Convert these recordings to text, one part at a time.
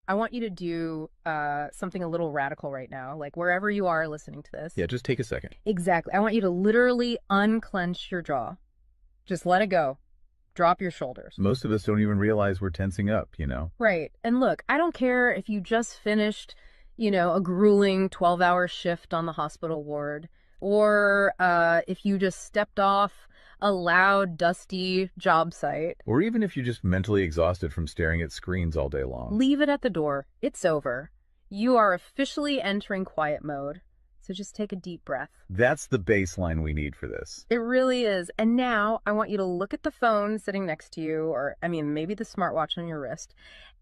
I want you to do something a little radical right now, like wherever you are listening to this. Yeah, just take a second. Exactly. I want you to literally unclench your jaw. Just let it go. Drop your shoulders. Most of us don't even realize we're tensing up, Right. And look, I don't care if you just finished, a grueling 12-hour shift on the hospital ward, or if you just stepped off a loud, dusty job site. Or even if you're just mentally exhausted from staring at screens all day long. Leave it at the door. It's over. You are officially entering quiet mode. So just take a deep breath. That's the baseline we need for this. It really is. And now I want you to look at the phone sitting next to you, or maybe the smartwatch on your wrist.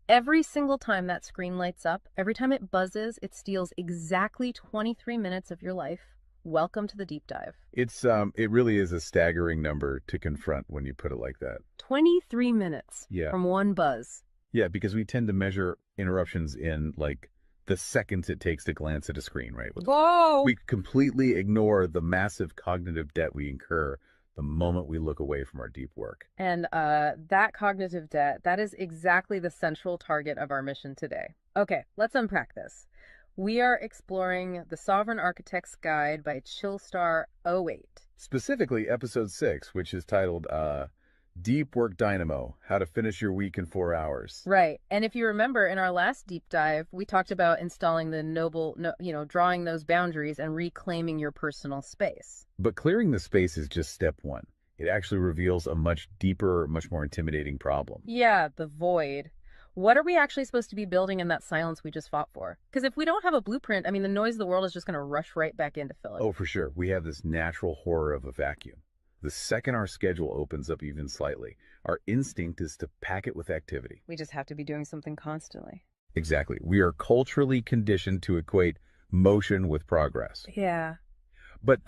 Every single time that screen lights up, every time it buzzes, it steals exactly 23 minutes of your life. Welcome to the deep dive. It really is a staggering number to confront when you put it like that. 23 minutes Yeah. from one buzz. Yeah, because we tend to measure interruptions in like the seconds it takes to glance at a screen, right? Whoa! We completely ignore the massive cognitive debt we incur the moment we look away from our deep work. And that cognitive debt, that is exactly the central target of our mission today. Okay, let's unpack this. We are exploring The Sovereign Architect's Guide by Chillstar 08. Specifically, episode 6, which is titled Deep Work Dynamo, How to Finish Your Week in 4 Hours. Right. And if you remember in our last deep dive, we talked about installing drawing those boundaries and reclaiming your personal space. But clearing the space is just step one. It actually reveals a much deeper, much more intimidating problem. Yeah, the void. What are we actually supposed to be building in that silence we just fought for? Because if we don't have a blueprint, the noise of the world is just going to rush right back in to fill it. Oh, for sure. We have this natural horror of a vacuum. The second our schedule opens up even slightly, our instinct is to pack it with activity. We just have to be doing something constantly. Exactly. We are culturally conditioned to equate motion with progress. Yeah. But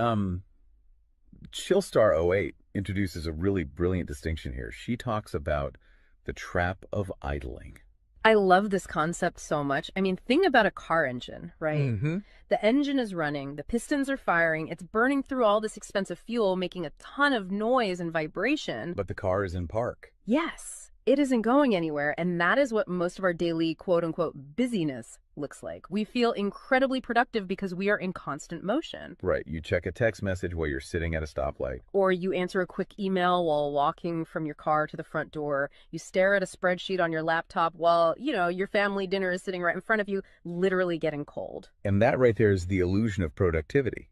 Chillstar 08 introduces a really brilliant distinction here. She talks about the trap of idling. I love this concept so much. Think about a car engine, right? Mm-hmm. The engine is running, the pistons are firing, it's burning through all this expensive fuel, making a ton of noise and vibration. But the car is in park. Yes, it isn't going anywhere, and that is what most of our daily quote-unquote busyness looks like. We feel incredibly productive because we are in constant motion. Right. You check a text message while you're sitting at a stoplight. Or you answer a quick email while walking from your car to the front door. You stare at a spreadsheet on your laptop while, your family dinner is sitting right in front of you, literally getting cold. And that right there is the illusion of productivity.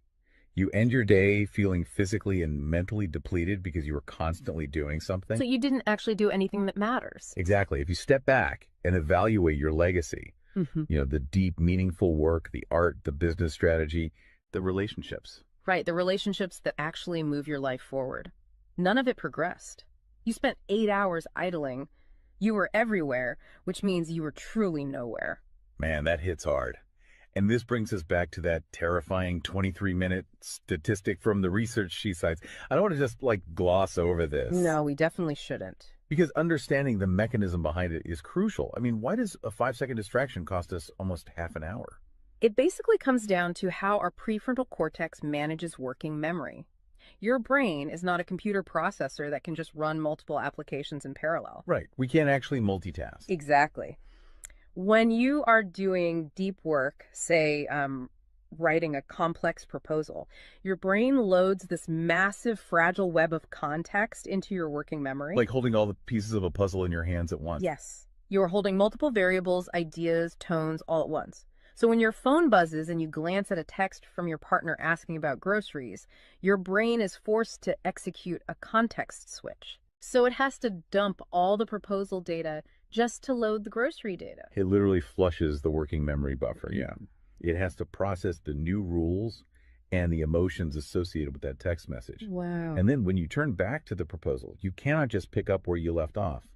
You end your day feeling physically and mentally depleted because you were constantly doing something. So you didn't actually do anything that matters. Exactly. If you step back and evaluate your legacy, the deep, meaningful work, the art, the business strategy, the relationships. Right, the relationships that actually move your life forward. None of it progressed. You spent 8 hours idling. You were everywhere, which means you were truly nowhere. Man, that hits hard. And this brings us back to that terrifying 23-minute statistic from the research she cites. I don't want to just gloss over this. No, we definitely shouldn't. Because understanding the mechanism behind it is crucial. Why does a 5-second distraction cost us almost half an hour? It basically comes down to how our prefrontal cortex manages working memory. Your brain is not a computer processor that can just run multiple applications in parallel. Right. We can't actually multitask. Exactly. When you are doing deep work, say writing a complex proposal, your brain loads this massive fragile web of context into your working memory. Like holding all the pieces of a puzzle in your hands at once. Yes. You are holding multiple variables, ideas, tones all at once. So when your phone buzzes and you glance at a text from your partner asking about groceries, your brain is forced to execute a context switch. So it has to dump all the proposal data just to load the grocery data. It literally flushes the working memory buffer, yeah. It has to process the new rules and the emotions associated with that text message. Wow. And then when you turn back to the proposal, you cannot just pick up where you left off.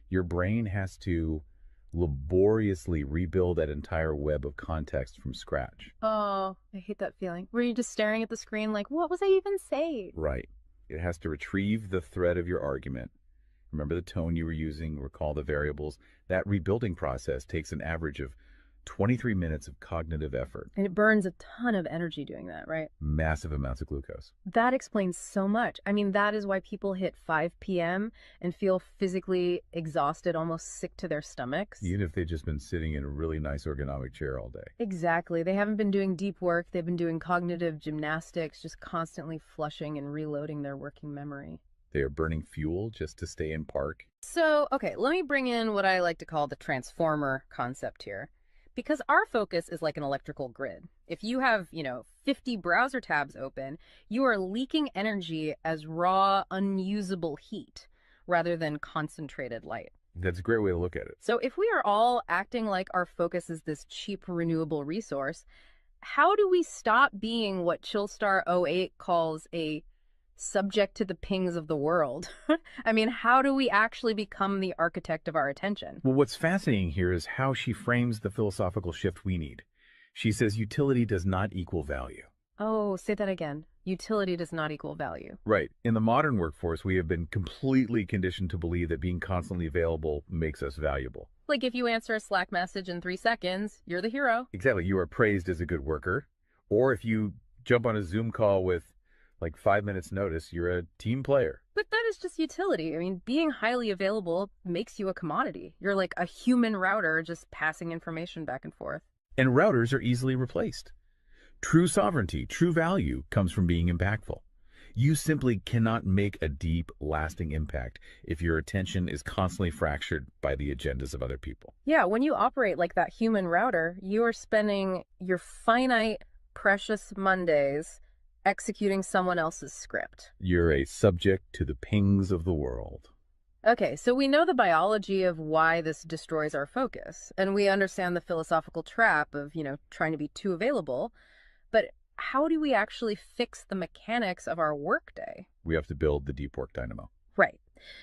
Your brain has to laboriously rebuild that entire web of context from scratch. Oh, I hate that feeling. Were you just staring at the screen like, what was I even saying? Right. It has to retrieve the thread of your argument. Remember the tone you were using, recall the variables. That rebuilding process takes an average of 23 minutes of cognitive effort, And it burns a ton of energy doing that, right? massive amounts of glucose. That explains so much. I mean, that is why people hit 5 p.m. and feel physically exhausted, almost sick to their stomachs. Even if they've just been sitting in a really nice ergonomic chair all day. Exactly. They haven't been doing deep work. They've been doing cognitive gymnastics, just constantly flushing and reloading their working memory. They are burning fuel just to stay in park. So, okay, let me bring in what I like to call the transformer concept here. Because our focus is like an electrical grid. If you have, 50 browser tabs open, you are leaking energy as raw, unusable heat rather than concentrated light. That's a great way to look at it. So if we are all acting like our focus is this cheap renewable resource, how do we stop being what Chillstar '08 calls a subject to the pings of the world? I mean, how do we actually become the architect of our attention? Well, what's fascinating here is how she frames the philosophical shift we need. She says utility does not equal value. Oh, say that again. Utility does not equal value. Right. In the modern workforce, we have been completely conditioned to believe that being constantly available makes us valuable. Like if you answer a Slack message in 3 seconds, you're the hero. Exactly. You are praised as a good worker. Or if you jump on a Zoom call with like 5 minutes notice, you're a team player. But that is just utility. I mean, being highly available makes you a commodity. You're like a human router just passing information back and forth. And routers are easily replaced. True sovereignty, true value comes from being impactful. You simply cannot make a deep, lasting impact if your attention is constantly fractured by the agendas of other people. Yeah, when you operate like that human router, you are spending your finite, precious Mondays executing someone else's script. You're a subject to the pings of the world. Okay, so we know the biology of why this destroys our focus, and we understand the philosophical trap of, trying to be too available. But how do we actually fix the mechanics of our workday? We have to build the deep work dynamo. Right.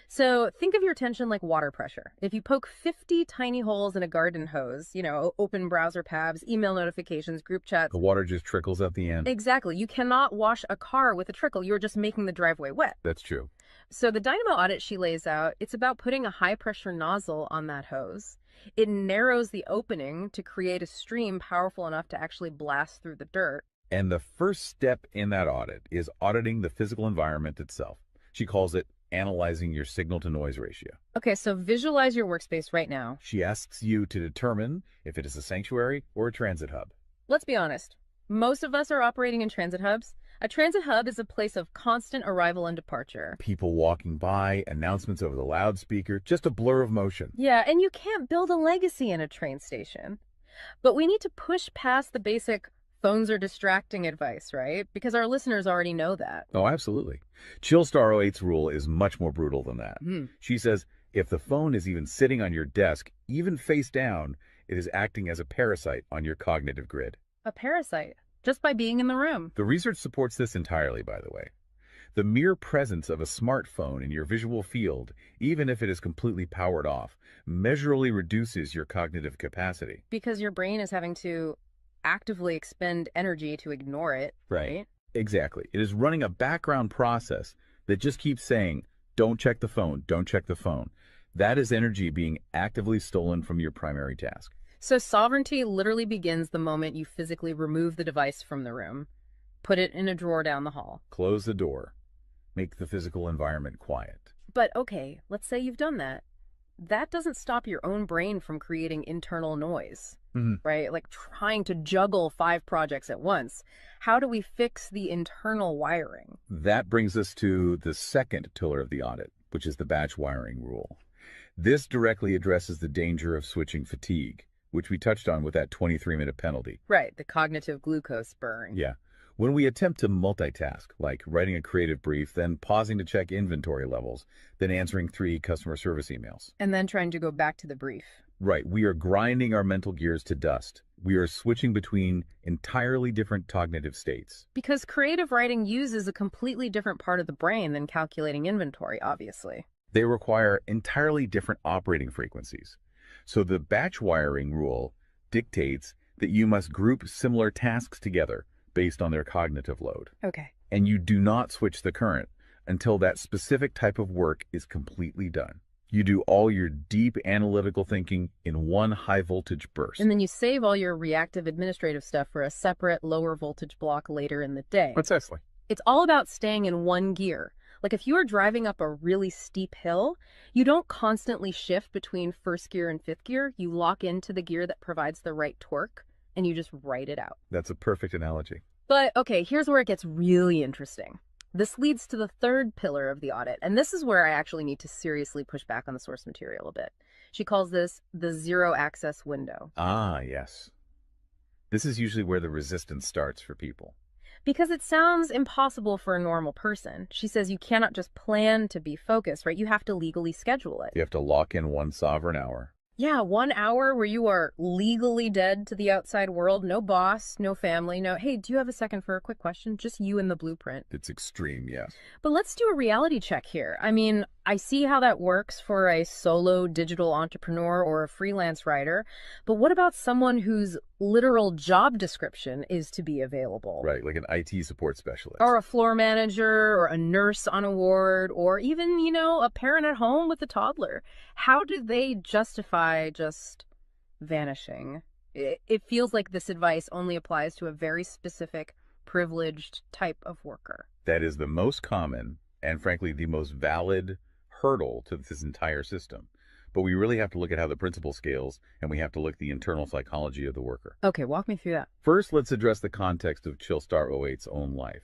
So think of your attention like water pressure. If you poke 50 tiny holes in a garden hose, open browser tabs, email notifications, group chats. The water just trickles at the end. Exactly. You cannot wash a car with a trickle. You're just making the driveway wet. That's true. So the Dynamo Audit she lays out, it's about putting a high pressure nozzle on that hose. It narrows the opening to create a stream powerful enough to actually blast through the dirt. And the first step in that audit is auditing the physical environment itself. She calls it analyzing your signal-to-noise ratio. Okay, so visualize your workspace right now. She asks you to determine if it is a sanctuary or a transit hub. Let's be honest. Most of us are operating in transit hubs. A transit hub is a place of constant arrival and departure. People walking by, announcements over the loudspeaker, just a blur of motion. Yeah, and you can't build a legacy in a train station. But we need to push past the basic phones are distracting advice, right? Because our listeners already know that. Oh, absolutely. Chillstar '08's rule is much more brutal than that. She says if the phone is even sitting on your desk, even face down, it is acting as a parasite on your cognitive grid. A parasite, just by being in the room. The research supports this entirely, by the way. The mere presence of a smartphone in your visual field, even if it is completely powered off, measurably reduces your cognitive capacity. Because your brain is having to actively expend energy to ignore it, right? Exactly. It is running a background process that just keeps saying, don't check the phone, don't check the phone. That is energy being actively stolen from your primary task. So sovereignty literally begins the moment you physically remove the device from the room, put it in a drawer down the hall. Close the door. Make the physical environment quiet. But okay, let's say you've done that. That doesn't stop your own brain from creating internal noise, right? Like trying to juggle 5 projects at once. How do we fix the internal wiring? That brings us to the second pillar of the audit, which is the batch wiring rule. This directly addresses the danger of switching fatigue, which we touched on with that 23-minute penalty. Right, the cognitive glucose burn. Yeah. When we attempt to multitask, like writing a creative brief, then pausing to check inventory levels, then answering 3 customer service emails. And then trying to go back to the brief. Right. We are grinding our mental gears to dust. We are switching between entirely different cognitive states. Because creative writing uses a completely different part of the brain than calculating inventory, obviously. They require entirely different operating frequencies. So the batch wiring rule dictates that you must group similar tasks together based on their cognitive load. Okay. And you do not switch the current until that specific type of work is completely done. You do all your deep analytical thinking in one high-voltage And burst. then you save all your reactive administrative stuff for a separate lower voltage block later in the day. Precisely. It's all about staying in one gear. Like if you are driving up a really steep hill, you don't constantly shift between first gear and fifth gear. You lock into the gear that provides the right torque and you just ride it out. That's a perfect analogy. But okay, here's where it gets really interesting. This leads to the third pillar of the audit, and this is where I actually need to seriously push back on the source material a bit. She calls this the zero access window. Ah, yes. This is usually where the resistance starts for people. Because it sounds impossible for a normal person. She says you cannot just plan to be focused, right? You have to legally schedule it. You have to lock in one sovereign hour. Yeah, 1 hour where you are legally dead to the outside world. No boss, no family, no, hey, do you have a second for a quick question? Just you and the blueprint. It's extreme, yes. But let's do a reality check here. I mean, I see how that works for a solo digital entrepreneur or a freelance writer, but what about someone whose literal job description is to be available? Right, like an IT support specialist. Or a floor manager, or a nurse on a ward, or even, a parent at home with a toddler. How do they justify just vanishing? It feels like this advice only applies to a very specific, privileged type of worker. That is the most common and, frankly, the most valid hurdle to this entire system. But we really have to look at how the principle scales, and we have to look at the internal psychology of the worker. Okay, walk me through that. First, let's address the context of Chillstar '08's own life.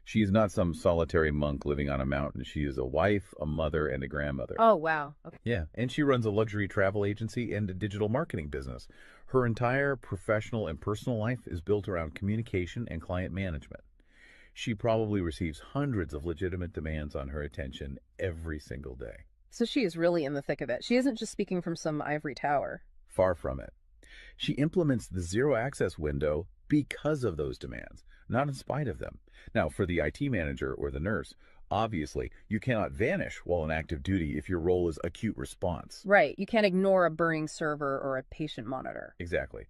She is not some solitary monk living on a mountain. She is a wife, a mother, and a grandmother. Oh, wow. Okay. Yeah, and she runs a luxury travel agency and a digital marketing business. Her entire professional and personal life is built around communication and client management. She probably receives hundreds of legitimate demands on her attention every single day. So she is really in the thick of it. She isn't just speaking from some ivory tower. Far from it. She implements the zero access window because of those demands, not in spite of them. Now, for the IT manager or the nurse, obviously, you cannot vanish while on active duty if your role is acute response. Right. You can't ignore a burning server or a patient monitor. Exactly.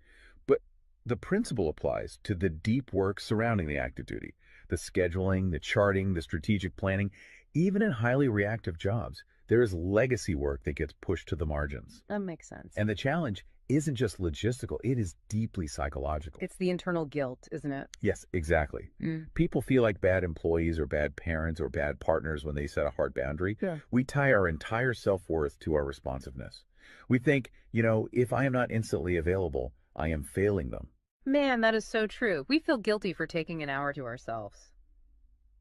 But the principle applies to the deep work surrounding the active duty, the scheduling, the charting, the strategic planning. Even in highly reactive jobs, there is legacy work that gets pushed to the margins. That makes sense. And the challenge isn't just logistical, it is deeply psychological. It's the internal guilt, isn't it? Yes, exactly. People feel like bad employees or bad parents or bad partners when they set a hard boundary. Yeah. We tie our entire self-worth to our responsiveness. We think, if I am not instantly available, I am failing them. Man, that is so true. We feel guilty for taking an hour to ourselves.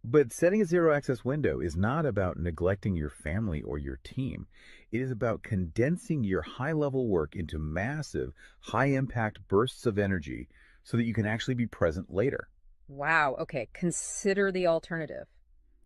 But setting a zero access window is not about neglecting your family or your team. It is about condensing your high level work into massive, high impact bursts of energy so that you can actually be present later. Wow. Okay. Consider the alternative.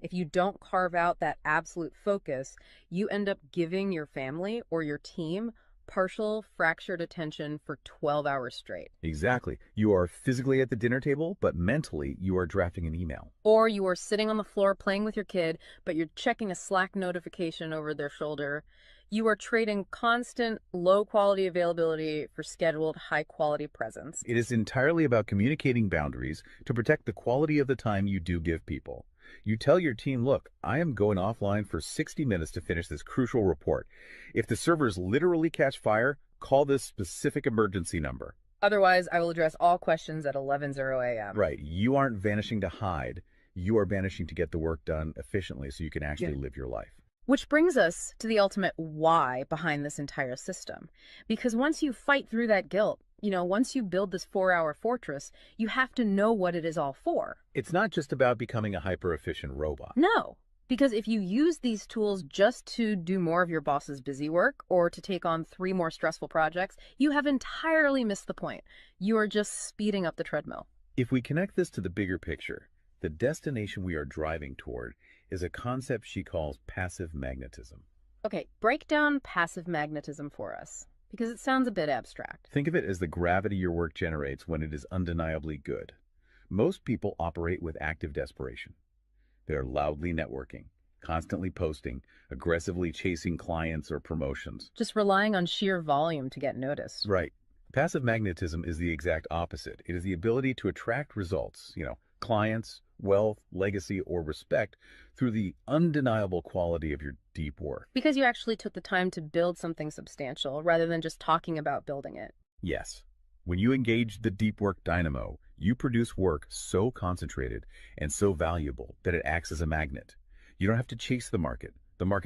If you don't carve out that absolute focus, you end up giving your family or your team partial fractured attention for 12 hours straight. Exactly. You are physically at the dinner table, but mentally you are drafting an email. Or you are sitting on the floor playing with your kid, but you're checking a Slack notification over their shoulder. You are trading constant low quality availability for scheduled high quality presence. It is entirely about communicating boundaries to protect the quality of the time you do give people. You tell your team, look, I am going offline for 60 minutes to finish this crucial report. If the servers literally catch fire, call this specific emergency number. Otherwise, I will address all questions at 11:00 a.m. Right. You aren't vanishing to hide. You are vanishing to get the work done efficiently so you can actually live your life. Which brings us to the ultimate why behind this entire system. Because once you fight through that guilt, once you build this 4-hour fortress, you have to know what it is all for. It's not just about becoming a hyper-efficient robot. No, because if you use these tools just to do more of your boss's busy work or to take on 3 more stressful projects, you have entirely missed the point. You are just speeding up the treadmill. If we connect this to the bigger picture, the destination we are driving toward is a concept she calls passive magnetism. Okay, break down passive magnetism for us, because it sounds a bit abstract. Think of it as the gravity your work generates when it is undeniably good. Most people operate with active desperation. They are loudly networking, constantly posting, aggressively chasing clients or promotions. Just relying on sheer volume to get noticed. Right. Passive magnetism is the exact opposite. It is the ability to attract results, clients, wealth, legacy, or respect through the undeniable quality of your deep work. Because you actually took the time to build something substantial rather than just talking about building it. Yes, when you engage the deep work dynamo, you produce work so concentrated and so valuable that it acts as a magnet. You don't have to chase the market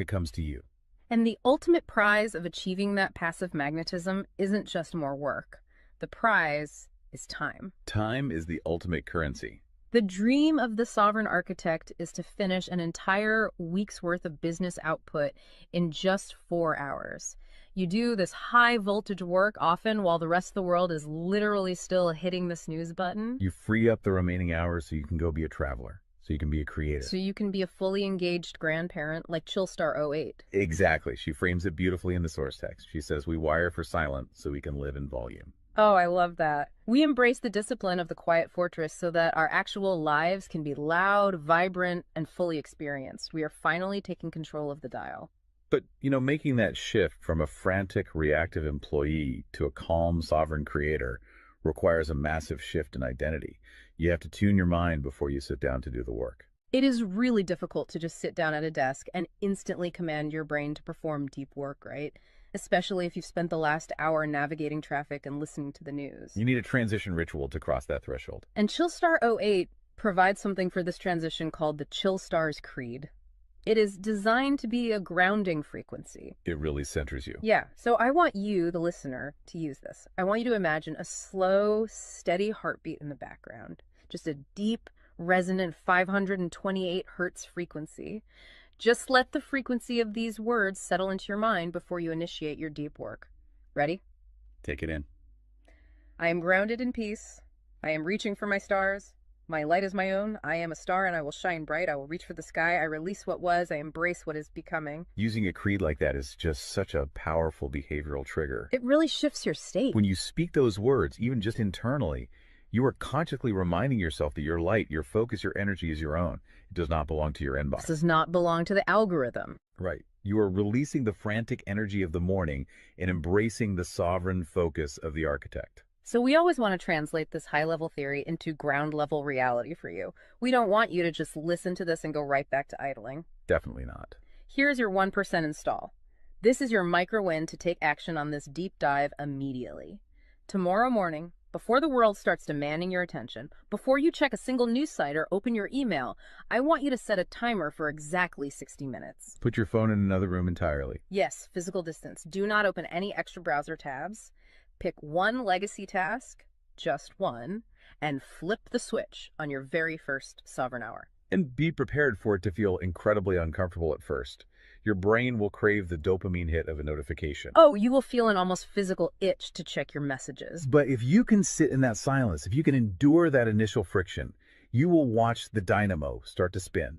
comes to you. And the ultimate prize of achieving that passive magnetism isn't just more work. The prize is time. Time is the ultimate currency. The dream of the sovereign architect is to finish an entire week's worth of business output in just 4 hours. You do this high voltage work often while the rest of the world is literally still hitting the snooze button. You free up the remaining hours so you can go be a traveler, so you can be a creator. So you can be a fully engaged grandparent like Chillstar '08. Exactly. She frames it beautifully in the source text. She says, we wire for silent so we can live in volume. Oh, I love that. We embrace the discipline of the quiet fortress so that our actual lives can be loud, vibrant, and fully experienced. We are finally taking control of the dial. But, making that shift from a frantic, reactive employee to a calm, sovereign creator requires a massive shift in identity. You have to tune your mind before you sit down to do the work. It is really difficult to just sit down at a desk and instantly command your brain to perform deep work, right? Especially if you've spent the last hour navigating traffic and listening to the news. You need a transition ritual to cross that threshold. And Chillstar '08 provides something for this transition called the Chillstar's Creed. It is designed to be a grounding frequency. It really centers you. Yeah, so I want you, the listener, to use this. I want you to imagine a slow, steady heartbeat in the background. Just a deep, resonant 528 hertz frequency. Just let the frequency of these words settle into your mind before you initiate your deep work. Ready? Take it in. I am grounded in peace. I am reaching for my stars. My light is my own. I am a star and I will shine bright. I will reach for the sky. I release what was. I embrace what is becoming. Using a creed like that is just such a powerful behavioral trigger. It really shifts your state. When you speak those words, even just internally, you are consciously reminding yourself that your light, your focus, your energy is your own. It does not belong to your inbox. This does not belong to the algorithm. Right. You are releasing the frantic energy of the morning and embracing the sovereign focus of the architect. So we always want to translate this high-level theory into ground-level reality for you. We don't want you to just listen to this and go right back to idling. Definitely not. Here's your 1% install. This is your micro-win to take action on this deep dive immediately. Tomorrow morning, before the world starts demanding your attention, before you check a single news site or open your email, I want you to set a timer for exactly 60 minutes. Put your phone in another room entirely. Yes, physical distance. Do not open any extra browser tabs. Pick one legacy task, just one, and flip the switch on your very first sovereign hour. And be prepared for it to feel incredibly uncomfortable at first. Your brain will crave the dopamine hit of a notification. Oh, you will feel an almost physical itch to check your messages. But if you can sit in that silence, if you can endure that initial friction, you will watch the dynamo start to spin.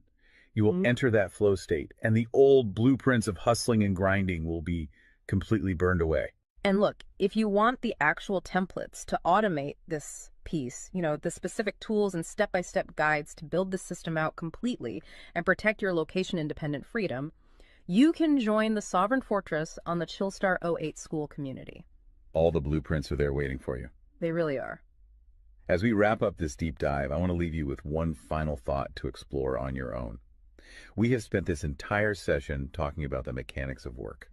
You will enter that flow state, and the old blueprints of hustling and grinding will be completely burned away. And look, if you want the actual templates to automate this piece, the specific tools and step-by-step guides to build the system out completely and protect your location-independent freedom, you can join the Sovereign Fortress on the Chillstar '08 school community. All the blueprints are there waiting for you. They really are. As we wrap up this deep dive, I want to leave you with one final thought to explore on your own. We have spent this entire session talking about the mechanics of work.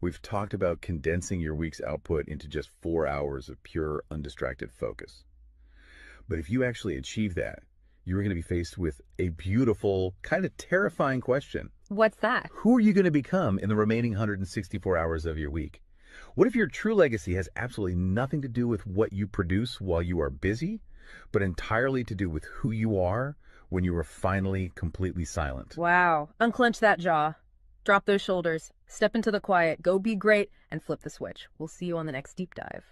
We've talked about condensing your week's output into just 4 hours of pure, undistracted focus. But if you actually achieve that, you're going to be faced with a beautiful, kind of terrifying question. What's that? Who are you going to become in the remaining 164 hours of your week? What if your true legacy has absolutely nothing to do with what you produce while you are busy, but entirely to do with who you are when you are finally completely silent? Wow. Unclench that jaw. Drop those shoulders. Step into the quiet. Go be great and flip the switch. We'll see you on the next deep dive.